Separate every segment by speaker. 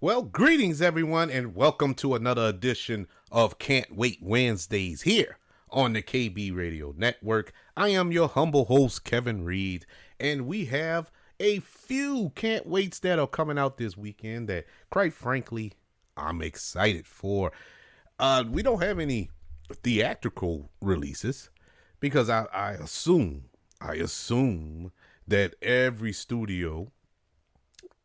Speaker 1: Well, greetings everyone, and welcome to another edition of Can't Wait Wednesdays here on the KB Radio Network. I am your humble host, Kevin Reed, and we have a few Can't Waits that are coming out this weekend that, quite frankly, I'm excited for. We don't have any theatrical releases because I assume that every studio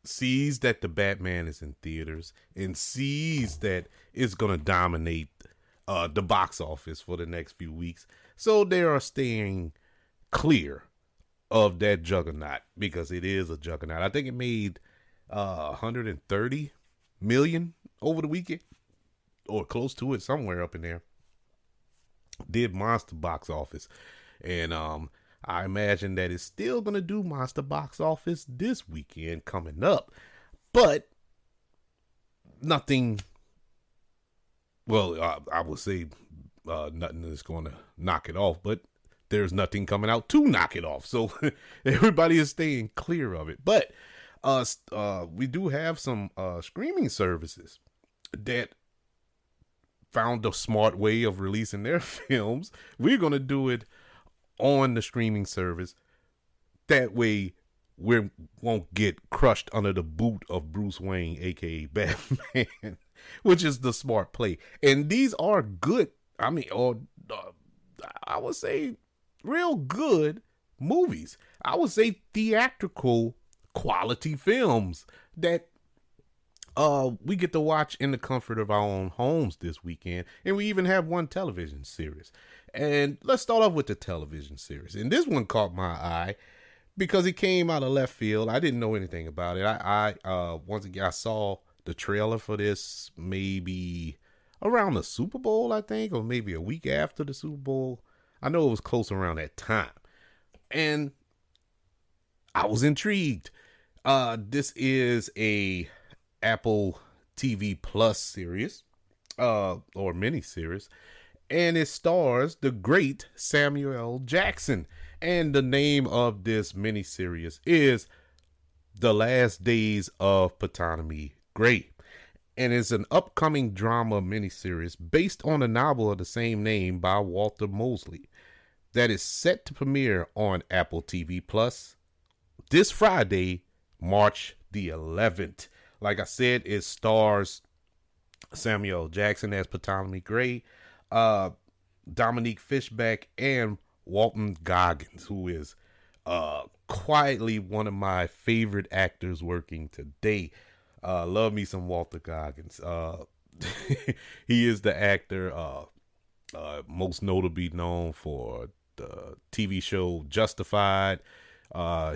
Speaker 1: sees that the Batman is in theaters and sees that it's going to dominate the box office for the next few weeks. So they are staying clear of that juggernaut because it is a juggernaut. I think it made 130 million over the weekend or close to it, somewhere up in there. Did monster box office. And I imagine that it's still going to do monster box office this weekend coming up. But nothing, well, I would say nothing is going to knock it off, but there's nothing coming out to knock it off. So everybody is staying clear of it. But we do have some streaming services that found a smart way of releasing their films. We're going to do it on the streaming service. That way we won't get crushed under the boot of Bruce Wayne, aka Batman, which is the smart play. And these are good, I would say real good movies. I would say theatrical quality films that we get to watch in the comfort of our own homes this weekend. And we even have one television series. And let's start off with the television series. And this one caught my eye because it came out of left field. I didn't know anything about it. Once again, I saw the trailer for this maybe around the Super Bowl, I think, or maybe a week after the Super Bowl. I know it was close around that time. And I was intrigued. This is a Apple TV Plus series, or mini series, and it stars the great Samuel L. Jackson. And the name of this mini series is The Last Days of Ptolemy Gray, and it's an upcoming drama miniseries based on a novel of the same name by Walter Mosley that is set to premiere on Apple TV Plus this Friday, March the 11th. Like I said, it stars Samuel L. Jackson as Ptolemy Gray, Dominique Fishback, and Walton Goggins, who is quietly one of my favorite actors working today. Love me some Walter Goggins. He is the actor most notably known for the TV show Justified.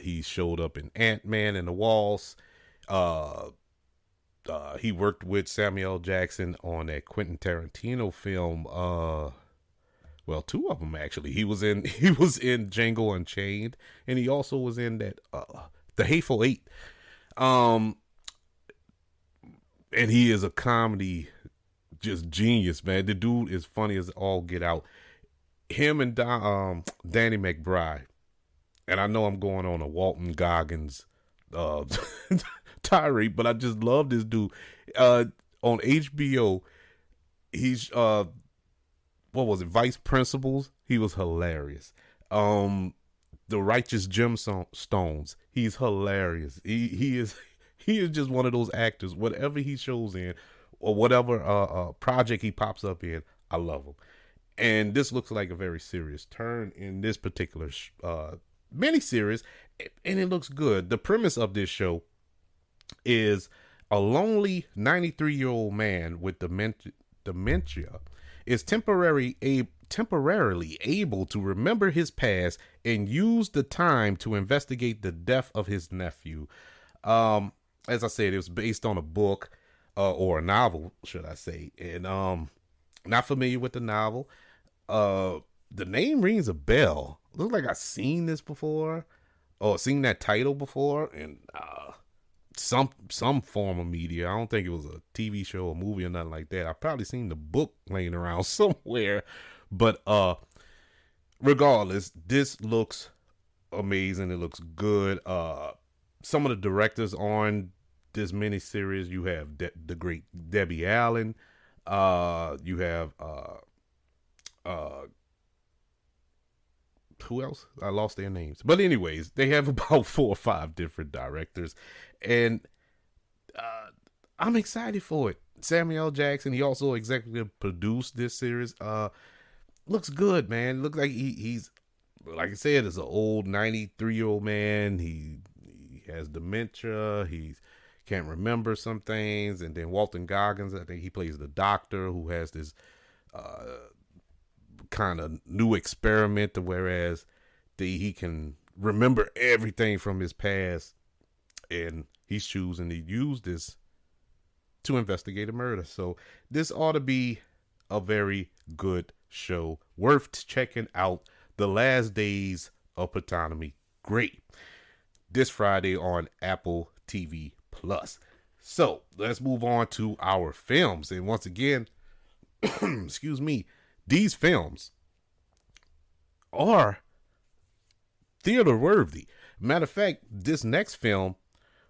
Speaker 1: He showed up in Ant-Man and the Wasp. He worked with Samuel L. Jackson on that Quentin Tarantino film. Well, two of them actually. He was in Django Unchained, and he also was in that The Hateful Eight. And he is a comedy just genius, man. The dude is funny as all get out. Him and Danny McBride, and I know I'm going on a Walton Goggins tirade, but I just love this dude. On HBO, he's what was it, Vice Principals? He was hilarious. The Righteous Gemstones, he's hilarious. He is just one of those actors. Whatever he shows in, or whatever project he pops up in, I love him. And this looks like a very serious turn in this particular miniseries, and it looks good. The premise of this show is a lonely 93-year-old man with dementia is temporarily able to remember his past and use the time to investigate the death of his nephew. As I said, it was based on a book or a novel, should I say, and not familiar with the novel. The name rings a bell. Looks like I've seen this before, or seen that title before, and some form of media. I don't think it was a TV show or movie or nothing like that. I've probably seen the book laying around somewhere, but regardless, this looks amazing. It looks good. Some of the directors on this miniseries. You have the great Debbie Allen. You have who else? I lost their names. But anyways, they have about 4 or 5 different directors, and I'm excited for it. Samuel L. Jackson, he also executive produced this series. Looks good, man. Looks like he's like I said, is an old 93-year-old man. He has dementia. He can't remember some things. And then Walton Goggins, I think he plays the doctor who has this kind of new experiment, whereas he can remember everything from his past, and he's choosing to use this to investigate a murder. So this ought to be a very good show, worth checking out. The Last Days of Ptonomy. Great. This Friday on Apple TV Plus. So let's move on to our films. And once again, excuse me, these films are theater worthy. Matter of fact, this next film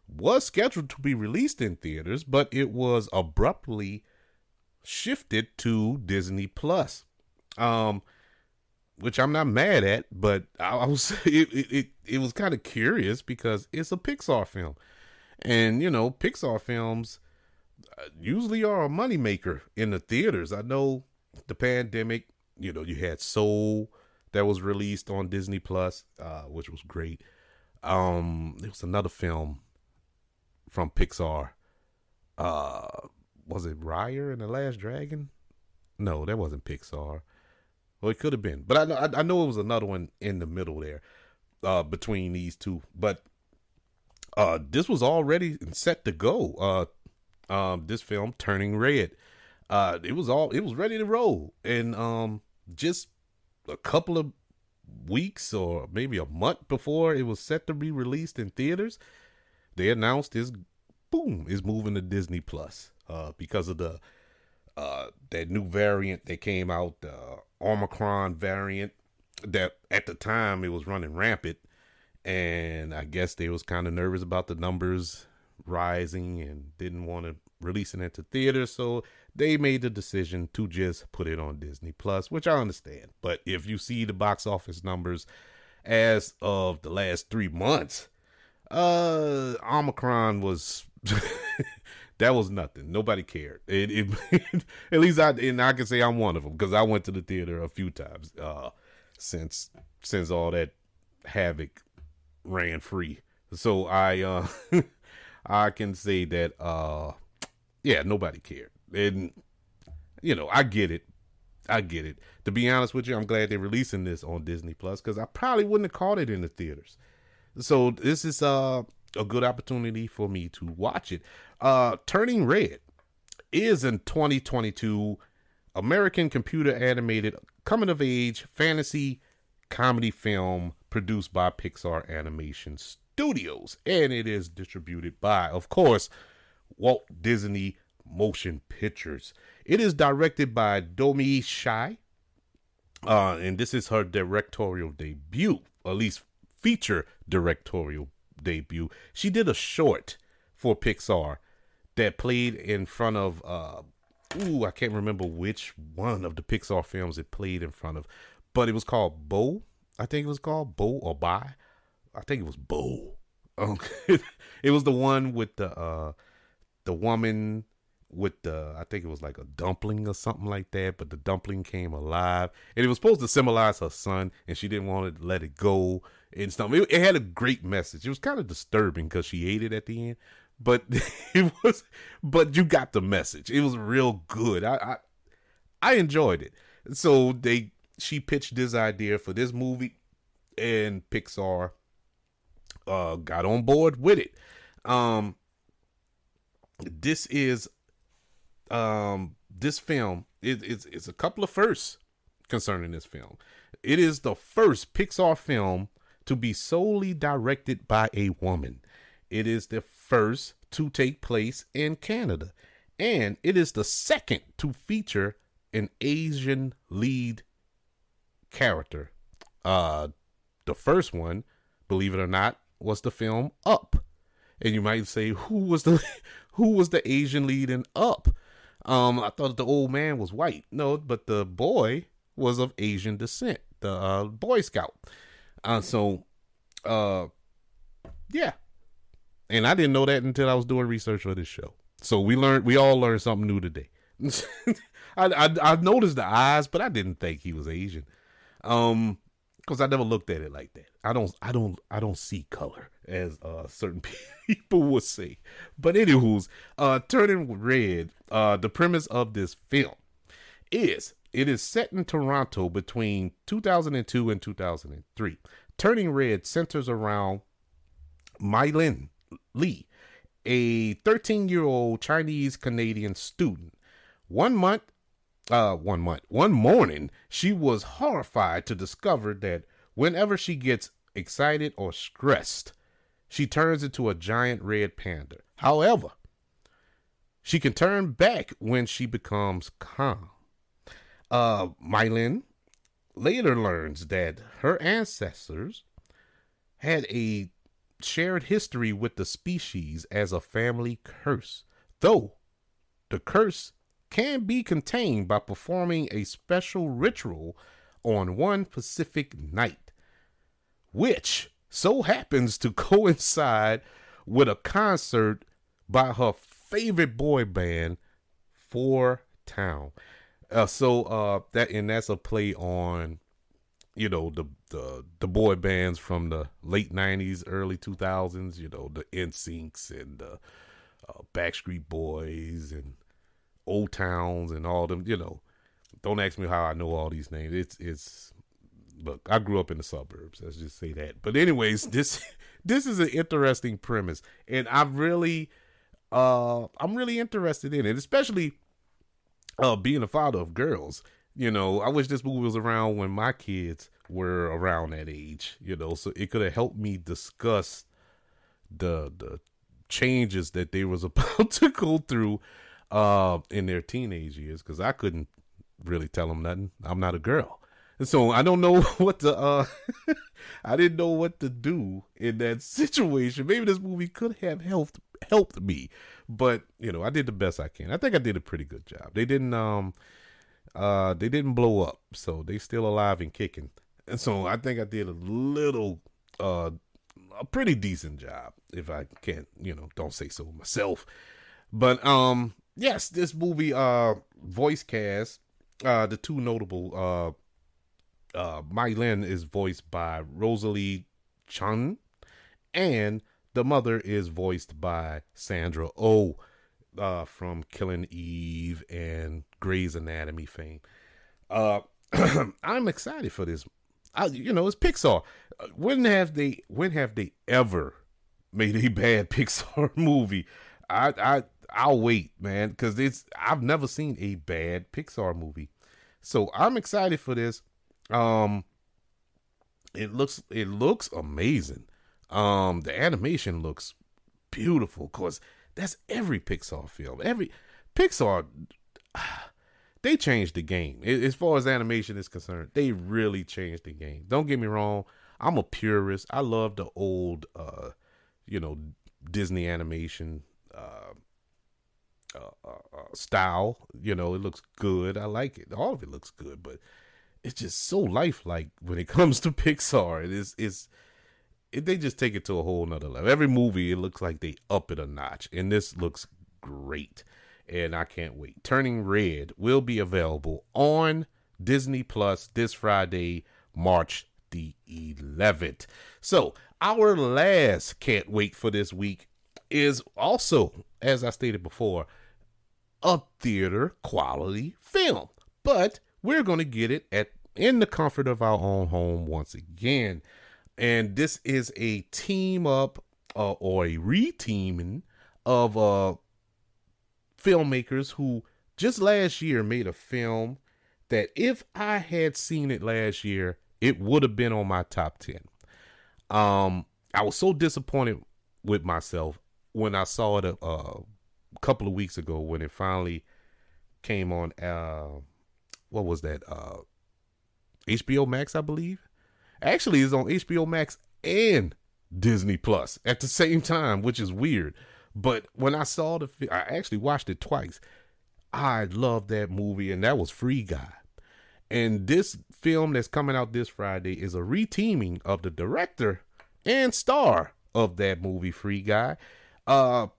Speaker 1: was scheduled to be released in theaters, but it was abruptly shifted to Disney Plus. Which I'm not mad at, but I was it was kind of curious because it's a Pixar film, and you know Pixar films usually are a moneymaker in the theaters. I know the pandemic, you know, you had Soul that was released on Disney Plus, which was great. There was another film from Pixar. Was it Raya and the Last Dragon? No, that wasn't Pixar. Well, it could have been, but I know it was another one in the middle there, between these two. But this was already set to go. This film, Turning Red, it was ready to roll, and just a couple of weeks or maybe a month before it was set to be released in theaters, they announced is moving to Disney Plus because of the that new variant that came out, the Omicron variant, that at the time it was running rampant, and I guess they was kind of nervous about the numbers rising and didn't want to release it into theaters, so they made the decision to just put it on Disney Plus, which I understand. But if you see the box office numbers as of the last 3 months, Omicron was that was nothing. Nobody cared. It at least I can say I'm one of them, because I went to the theater a few times since all that havoc ran free. So I I can say that yeah, nobody cared. And you know, I get it. To be honest with you, I'm glad they're releasing this on Disney Plus, because I probably wouldn't have caught it in the theaters. So this is a good opportunity for me to watch it. Turning Red is a 2022 American computer animated coming of age fantasy comedy film produced by Pixar Animation Studios, and it is distributed by, of course, Walt Disney Motion Pictures. It is directed by Domee Shi, and this is her directorial debut, at least feature directorial debut. She did a short for Pixar that played in front of I can't remember which one of the Pixar films it played in front of, but it was called Bo. I think it was called Bo or Bye. I think it was Bo. It was the one with the woman with the, I think it was like a dumpling or something like that, but the dumpling came alive, and it was supposed to symbolize her son, and she didn't want to let it go and stuff. It had a great message. It was kind of disturbing because she ate it at the end, but but you got the message. It was real good. I enjoyed it. So she pitched this idea for this movie, and Pixar got on board with it. This is this film, it's a couple of firsts concerning this film. It is the first Pixar film to be solely directed by a woman. It is the first to take place in Canada, and it is the second to feature an Asian lead character. The first one, believe it or not, was the film Up. And you might say, who was the who was the Asian lead in Up? I thought the old man was white. No, but the boy was of Asian descent. The Boy Scout. So yeah. And I didn't know that until I was doing research for this show. So we all learned something new today. I noticed the eyes, but I didn't think he was Asian. Because I never looked at it like that. I don't see color, as certain people would say. But anywho's, Turning Red, the premise of this film is it is set in Toronto between 2002 and 2003. Turning Red centers around Mai Lin Lee, a 13-year-old Chinese Canadian student. One morning, she was horrified to discover that whenever she gets excited or stressed, she turns into a giant red panda. However, she can turn back when she becomes calm. Mylin later learns that her ancestors had a shared history with the species as a family curse, though the curse can be contained by performing a special ritual on one specific night, which so happens to coincide with a concert by her favorite boy band, Four Town. That's a play on, the boy bands from the late 90s, early 2000s, the NSYNCs and the Backstreet Boys and Old Towns and all them, Don't ask me how I know all these names. Look, I grew up in the suburbs. Let's just say that. But anyways, this is an interesting premise, and I'm really interested in it, especially being a father of girls. I wish this movie was around when my kids were around that age, so it could have helped me discuss the changes that they was about to go through in their teenage years, because I couldn't really tell them nothing. I'm not a girl. And so I don't know what to, I didn't know what to do in that situation. Maybe this movie could have helped me, but I did the best I can. I think I did a pretty good job. They didn't blow up, so they still alive and kicking. And so I think I did a pretty decent job, if I can't, don't say so myself. But, yes, this movie, voice cast, the two notable, Mai Lin is voiced by Rosalie Chun, and the mother is voiced by Sandra Oh, from Killing Eve and Grey's Anatomy fame. I'm excited for this. It's Pixar. When have they ever made a bad Pixar movie? I'll wait, man, because I've never seen a bad Pixar movie. So I'm excited for this. It looks amazing. The animation looks beautiful, cause that's every Pixar film. Every Pixar, they changed the game. As far as animation is concerned, they really changed the game. Don't get me wrong. I'm a purist. I love the old, Disney animation, style. It looks good. I like it. All of it looks good, but it's just so lifelike when it comes to Pixar. They just take it to a whole nother level. Every movie, it looks like they up it a notch, and this looks great, and I can't wait. Turning Red will be available on Disney Plus this Friday, March the 11th. So our last can't wait for this week is also, as I stated before, a theater quality film, but we're going to get it in the comfort of our own home once again. And this is a team up or a reteaming of filmmakers who just last year made a film that if I had seen it last year, it would have been on my top 10. I was so disappointed with myself when I saw it a couple of weeks ago when it finally came on. What was that? HBO Max, I believe. Actually, it's on HBO Max and Disney Plus at the same time, which is weird. But when I saw I actually watched it twice. I loved that movie, and that was Free Guy. And this film that's coming out this Friday is a reteaming of the director and star of that movie, Free Guy. The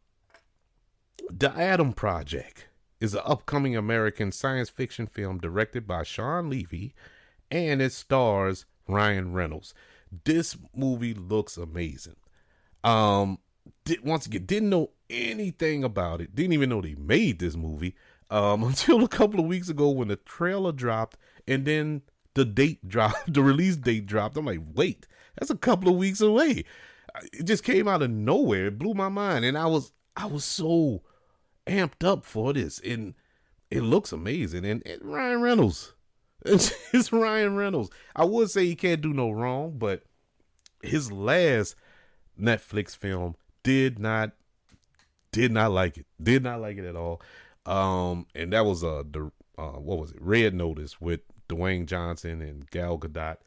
Speaker 1: Adam Project is an upcoming American science fiction film directed by Sean Levy, and it stars Ryan Reynolds. This movie looks amazing. Once again, didn't know anything about it. Didn't even know they made this movie until a couple of weeks ago when the trailer dropped and then the date dropped, the release date dropped. I'm like, wait, that's a couple of weeks away. It just came out of nowhere. It blew my mind, and I was so amped up for this, and it looks amazing. And Ryan Reynolds, it's Ryan Reynolds. I would say he can't do no wrong, but his last Netflix film did not like it. Did not like it at all. And that was what was it? Red Notice with Dwayne Johnson and Gal Gadot.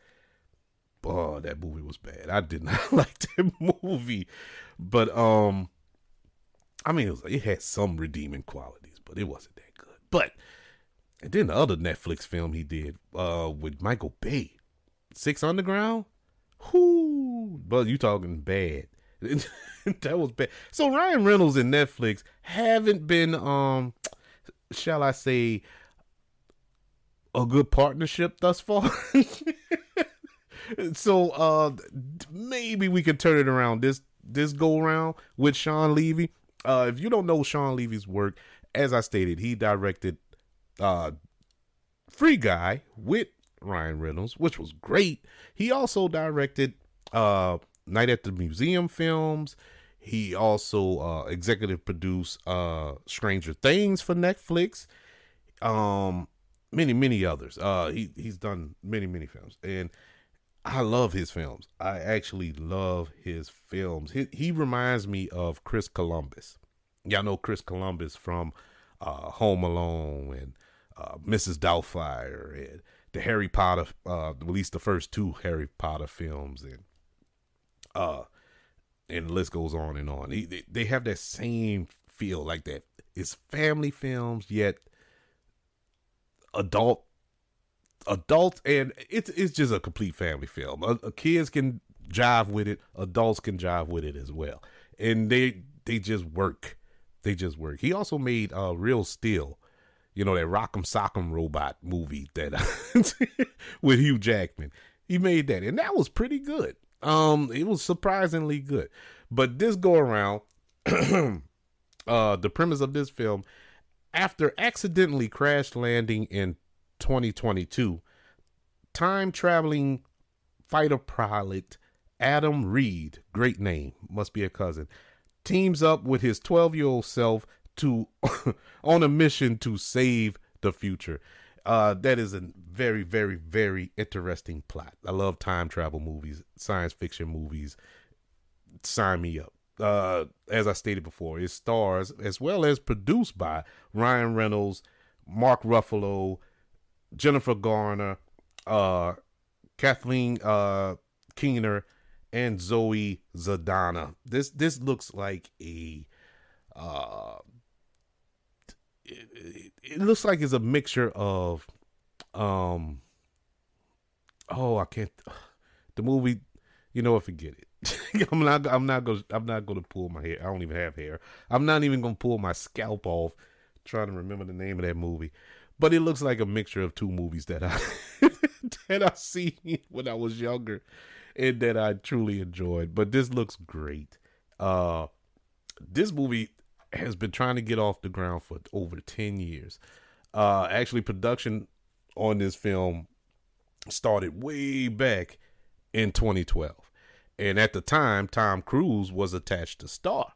Speaker 1: Oh, that movie was bad. I did not like that movie. But I mean, it had some redeeming qualities, but it wasn't that good. But and then the other Netflix film he did with Michael Bay, Six Underground. Whoo, but you talking bad. That was bad. So Ryan Reynolds and Netflix haven't been, shall I say, a good partnership thus far. So maybe we could turn it around this go around with Sean Levy. If you don't know Sean Levy's work, as I stated, he directed Free Guy with Ryan Reynolds, which was great. He also directed Night at the Museum films. He also executive produced Stranger Things for Netflix. Many others. He's done many films, and I love his films. I actually love his films. He reminds me of Chris Columbus. Y'all know Chris Columbus from Home Alone and Mrs. Doubtfire and the Harry Potter, at least the first two Harry Potter films, and the list goes on and on. They have that same feel, like that. It's family films, yet adult, and it's just a complete family film. Kids can jive with it, adults can jive with it as well, and they just work. They just work. He also made Real Steel, that Rock'em Sock'em Robot movie that with Hugh Jackman. He made that, and that was pretty good. It was surprisingly good. But this go around, the premise of this film, after accidentally crash landing in 2022, time traveling fighter pilot Adam Reed, great name, must be a cousin, teams up with his 12-year-old self to on a mission to save the future. That is a very, very, very interesting plot. I love time travel movies, science fiction movies. Sign me up. As I stated before, it stars as well as produced by Ryan Reynolds, Mark Ruffalo, Jennifer Garner, Kathleen Keener, and Zoe Zadana. This looks like it looks like it's a mixture of the movie, forget it. I'm not gonna pull my hair. I don't even have hair. I'm not even gonna pull my scalp off trying to remember the name of that movie. But it looks like a mixture of two movies that I seen when I was younger and that I truly enjoyed. But this looks great. This movie has been trying to get off the ground for over 10 years. Actually, production on this film started way back in 2012. And at the time, Tom Cruise was attached to star.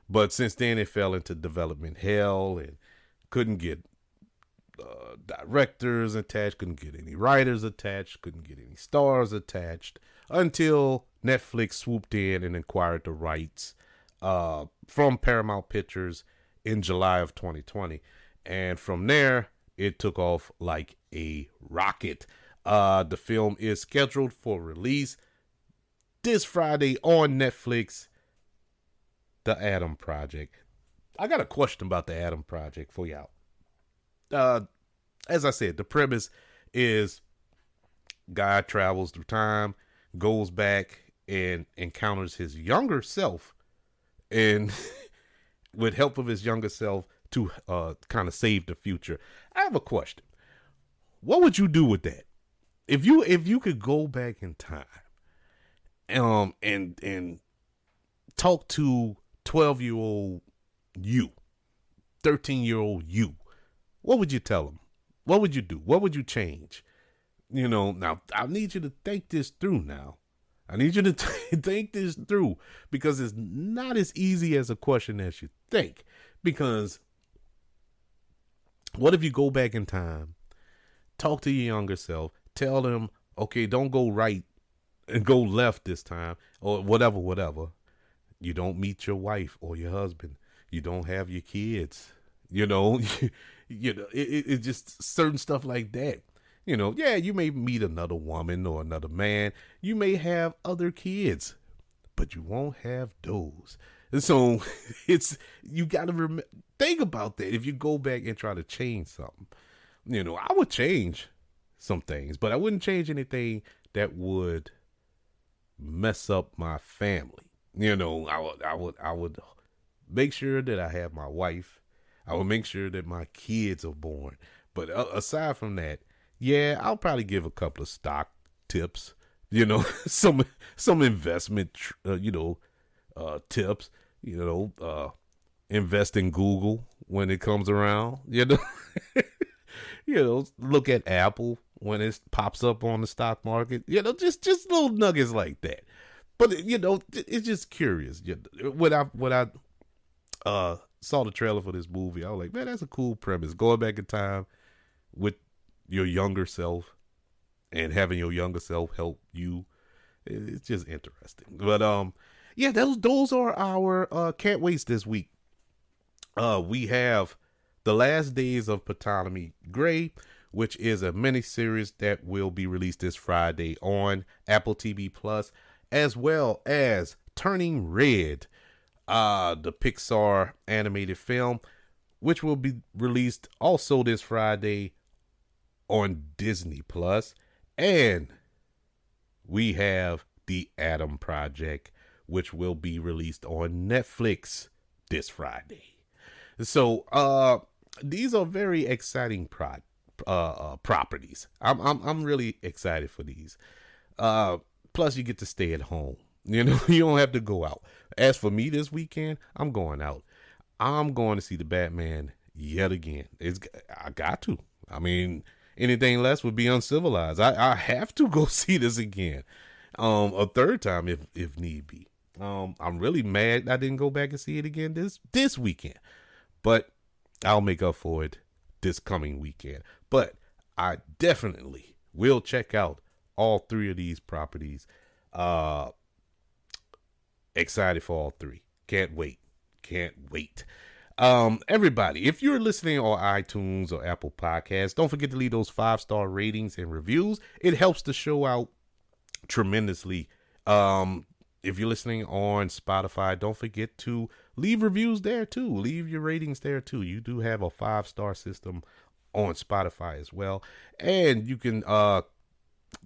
Speaker 1: But since then, it fell into development hell and couldn't get directors attached, couldn't get any writers attached, couldn't get any stars attached, until Netflix swooped in and acquired the rights from Paramount Pictures in July of 2020. And from there, it took off like a rocket. The film is scheduled for release this Friday on Netflix, The Adam Project. I got a question about The Adam Project for y'all. As I said, the premise is guy travels through time, goes back and encounters his younger self, and with help of his younger self to kind of save the future. I have a question. What would you do with that? If you could go back in time, and talk to 12-year-old you, 13-year-old you, what would you tell him? What would you do? What would you change? Now I need you to think this through now. I need you to think this through, because it's not as easy as a question as you think. Because what if you go back in time, talk to your younger self, tell them, okay, don't go right and go left this time, or whatever. You don't meet your wife or your husband. You don't have your kids. It's just certain stuff like that. You may meet another woman or another man. You may have other kids, but you won't have those. And so you got to think about that. If you go back and try to change something, I would change some things, but I wouldn't change anything that would mess up my family. I would make sure that I have my wife. I would make sure that my kids are born. But aside from that, yeah, I'll probably give a couple of stock tips, some investment, tips, invest in Google when it comes around, look at Apple when it pops up on the stock market, just little nuggets like that. But, it's just curious. When I saw the trailer for this movie, I was like, man, that's a cool premise. Going back in time with your younger self and having your younger self help you, it's just interesting. But yeah, those are our can't waste this week. We have The Last Days of Ptolemy Gray, which is a miniseries that will be released this Friday on Apple TV Plus, as well as Turning Red, the Pixar animated film, which will be released also this Friday on Disney Plus. And we have The Adam Project, which will be released on Netflix this Friday. So these are very exciting properties. I'm really excited for these. Plus you get to stay at home. You don't have to go out. As for me this weekend, I'm going out. I'm going to see the Batman yet again. I got to. I mean, anything less would be uncivilized. I have to go see this again. A third time if need be. I'm really mad I didn't go back and see it again this weekend. But I'll make up for it this coming weekend. But I definitely will check out all three of these properties. Excited for all three. Can't wait. Everybody, if you're listening on iTunes or Apple Podcasts, don't forget to leave those 5-star ratings and reviews. It helps the show out tremendously. If you're listening on Spotify, don't forget to leave reviews there too. Leave your ratings there too. You do have a 5-star system on Spotify as well. And you can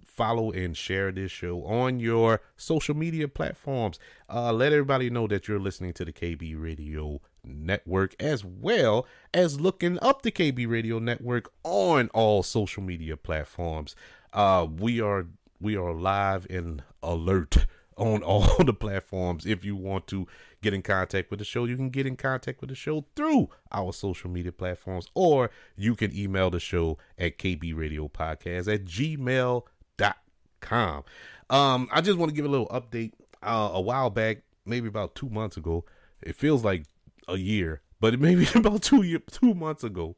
Speaker 1: follow and share this show on your social media platforms. Let everybody know that you're listening to the KB Radio Network, as well as looking up the KB Radio Network on all social media platforms. We are live and alert on all the platforms. If you want to get in contact with the show, you can get in contact with the show through our social media platforms, or you can email the show at kbradiopodcast@gmail.com. I just want to give a little update. A while back, maybe about 2 months ago, it feels like a year, but it may be about 2 months ago,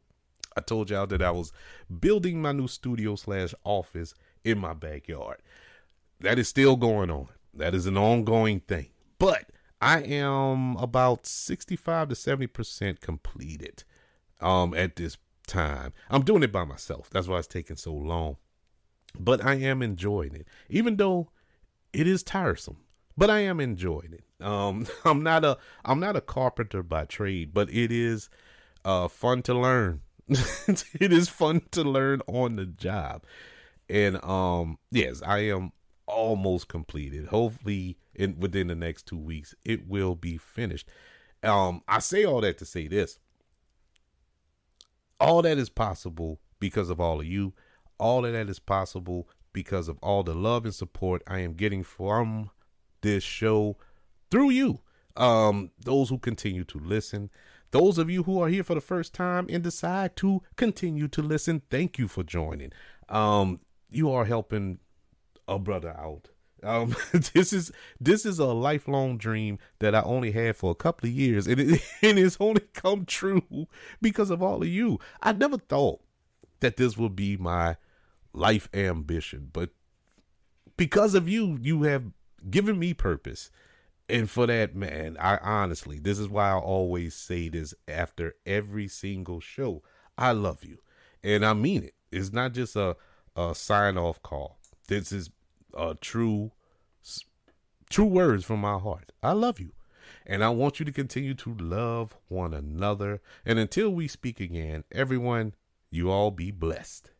Speaker 1: I told y'all that I was building my new studio/office in my backyard. That is still going on. That is an ongoing thing, but I am about 65 to 70% completed at this time. I'm doing it by myself. That's why it's taking so long. But I am enjoying it, even though it is tiresome. but I am enjoying it. I'm not a carpenter by trade, but it is fun to learn. It is fun to learn on the job. And yes, I am almost completed. Hopefully within the next 2 weeks it will be finished. I say all that to say this. All that is possible because of all of you. All of that is possible because of all the love and support I am getting from this show through you. Those who continue to listen, those of you who are here for the first time and decide to continue to listen, thank you for joining. You are helping a brother out. This is a lifelong dream that I only had for a couple of years, and it's only come true because of all of you. I never thought that this would be my life ambition, but because of you, you have given me purpose. And for that, man, I honestly, this is why I always say this after every single show. I love you. And I mean it. It's not just a sign off call. This is true words from my heart. I love you. And I want you to continue to love one another. And until we speak again, everyone, you all be blessed.